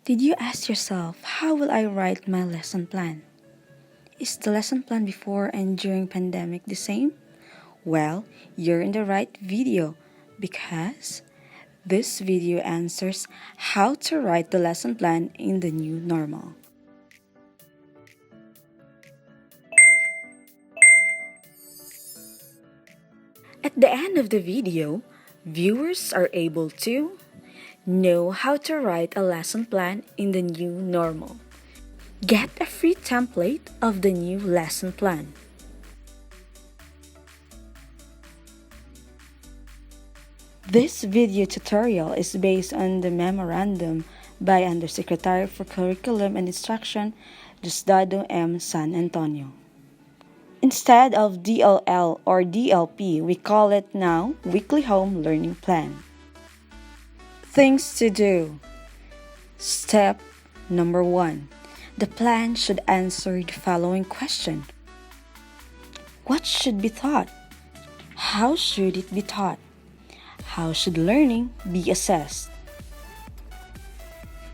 Did you ask yourself, how will I write my lesson plan? Is the lesson plan before and during pandemic the same? Well, you're in the right video because this video answers how to write the lesson plan in the new normal. At the end of the video, viewers are able to know how to write a lesson plan in the new normal. Get a free template of the new lesson plan. This video tutorial is based on the memorandum by Undersecretary for Curriculum and Instruction, Diosdado M. San Antonio. Instead of DLL or DLP, we call it now Weekly Home Learning Plan. Things to do. Step number 1. The plan should answer the following question. What should be taught? How should it be taught? How should learning be assessed?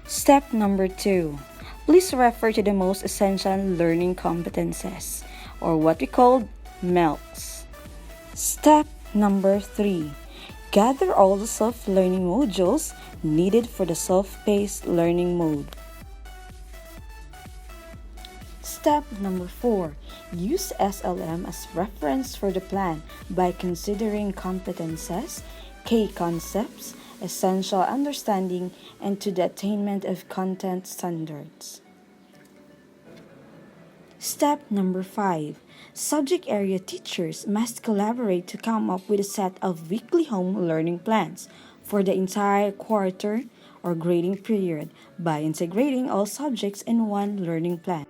Step number 2. Please refer to the most essential learning competencies, or what we call MELCs. Step number 3. Gather all the self-learning modules needed for the self-paced learning mode. Step number 4. Use SLM as reference for the plan by considering competences, key concepts, essential understanding, and to the attainment of content standards. Step number 5. Subject area teachers must collaborate to come up with a set of weekly home learning plans for the entire quarter or grading period by integrating all subjects in one learning plan.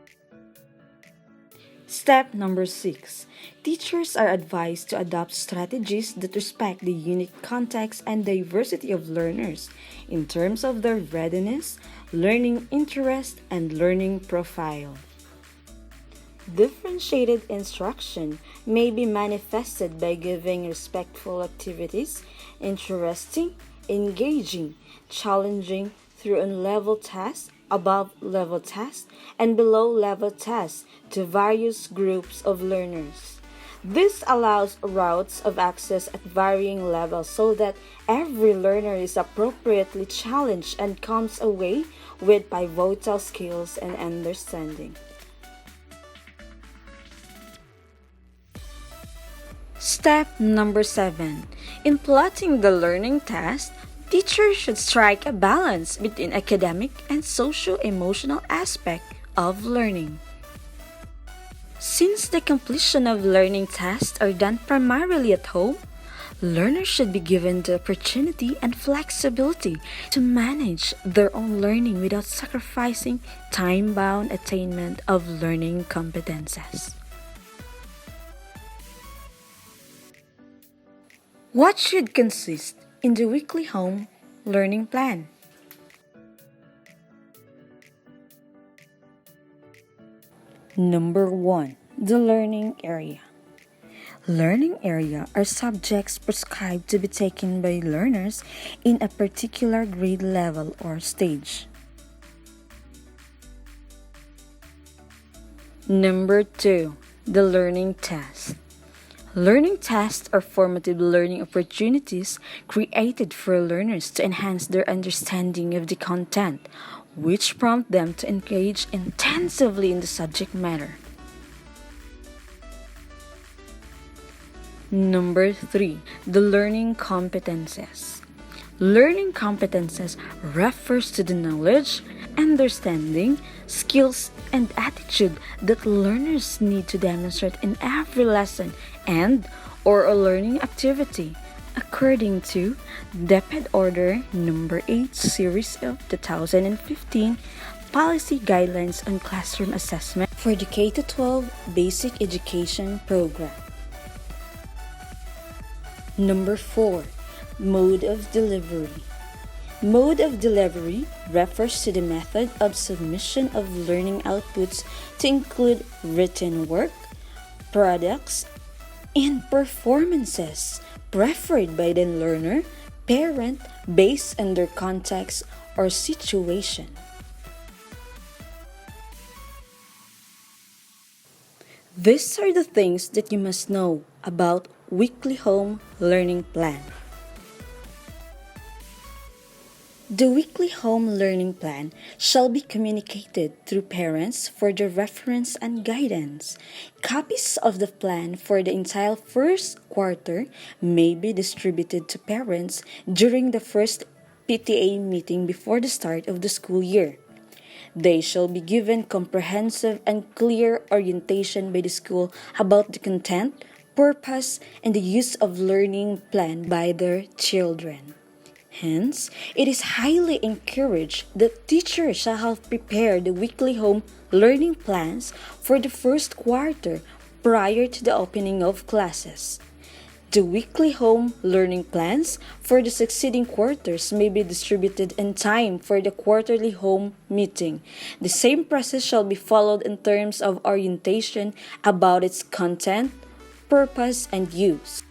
Step number 6. Teachers are advised to adopt strategies that respect the unique context and diversity of learners in terms of their readiness, learning interest, and learning profile. Differentiated instruction may be manifested by giving respectful activities, interesting, engaging, challenging through on-level tasks, above-level tasks, and below-level tasks to various groups of learners. This allows routes of access at varying levels so that every learner is appropriately challenged and comes away with pivotal skills and understanding. Step number 7. In plotting the learning task, teachers should strike a balance between academic and socio-emotional aspect of learning. Since the completion of learning tasks are done primarily at home, learners should be given the opportunity and flexibility to manage their own learning without sacrificing time-bound attainment of learning competencies. What should consist in the weekly home learning plan? Number 1. The learning area. Learning area are subjects prescribed to be taken by learners in a particular grade level or stage. Number 2. The learning task. Learning tasks are formative learning opportunities created for learners to enhance their understanding of the content, which prompt them to engage intensively in the subject matter. Number 3. The learning competencies. Learning competencies refers to the knowledge, understanding, skills, and attitude that learners need to demonstrate in every lesson and or a learning activity, according to DepEd Order Number 8 Series of 2015 Policy Guidelines on Classroom Assessment for the K-12 Basic Education Program. Number 4. Mode of delivery. Mode of delivery refers to the method of submission of learning outputs to include written work, products, and performances preferred by the learner, parent, based on their context or situation. These are the things that you must know about weekly home learning plan. The weekly home learning plan shall be communicated through parents for their reference and guidance. Copies of the plan for the entire first quarter may be distributed to parents during the first PTA meeting before the start of the school year. They shall be given comprehensive and clear orientation by the school about the content, purpose, and the use of learning plan by their children. Hence, it is highly encouraged that teachers shall have prepared the weekly home learning plans for the first quarter prior to the opening of classes. The weekly home learning plans for the succeeding quarters may be distributed in time for the quarterly home meeting. The same process shall be followed in terms of orientation about its content, purpose, and use.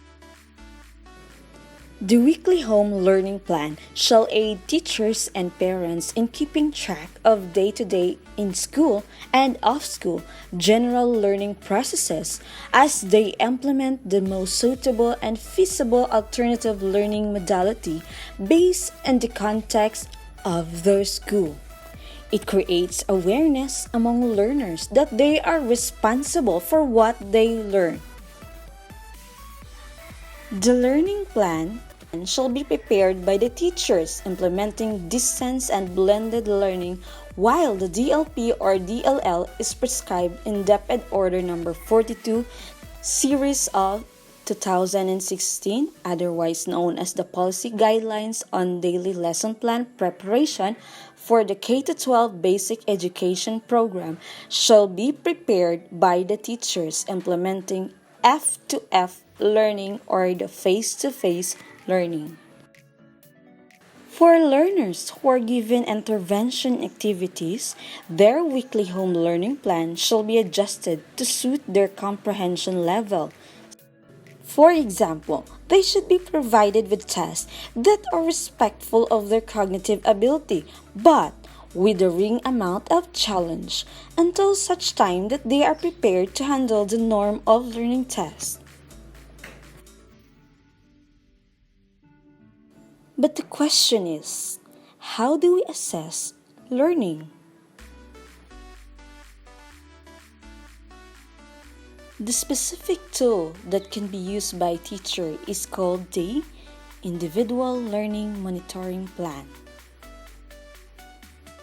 The weekly home learning plan shall aid teachers and parents in keeping track of day-to-day in school and off-school general learning processes as they implement the most suitable and feasible alternative learning modality based on the context of their school. It creates awareness among learners that they are responsible for what they learn. The learning plan shall be prepared by the teachers implementing distance and blended learning, while the DLP or DLL is prescribed in DepEd Order Number 42, Series of 2016, otherwise known as the Policy Guidelines on Daily Lesson Plan Preparation for the K-12 Basic Education Program, shall be prepared by the teachers implementing F2F learning or the face-to-face learning. For learners who are given intervention activities, their weekly home learning plan shall be adjusted to suit their comprehension level. For example, they should be provided with tests that are respectful of their cognitive ability, but with a ring amount of challenge until such time that they are prepared to handle the norm of learning tests. But the question is, how do we assess learning? The specific tool that can be used by a teacher is called the Individual Learning Monitoring Plan.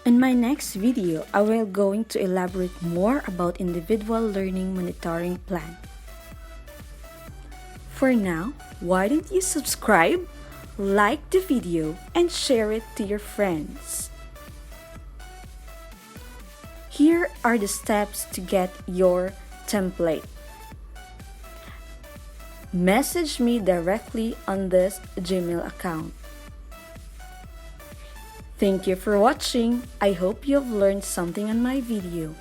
In my next video, I will going to elaborate more about Individual Learning Monitoring Plan. For now, why don't you subscribe, like the video, and share it to your friends. Here are the steps to get your template. Message me directly on this Gmail account. Thank you for watching. I hope you have learned something on my video.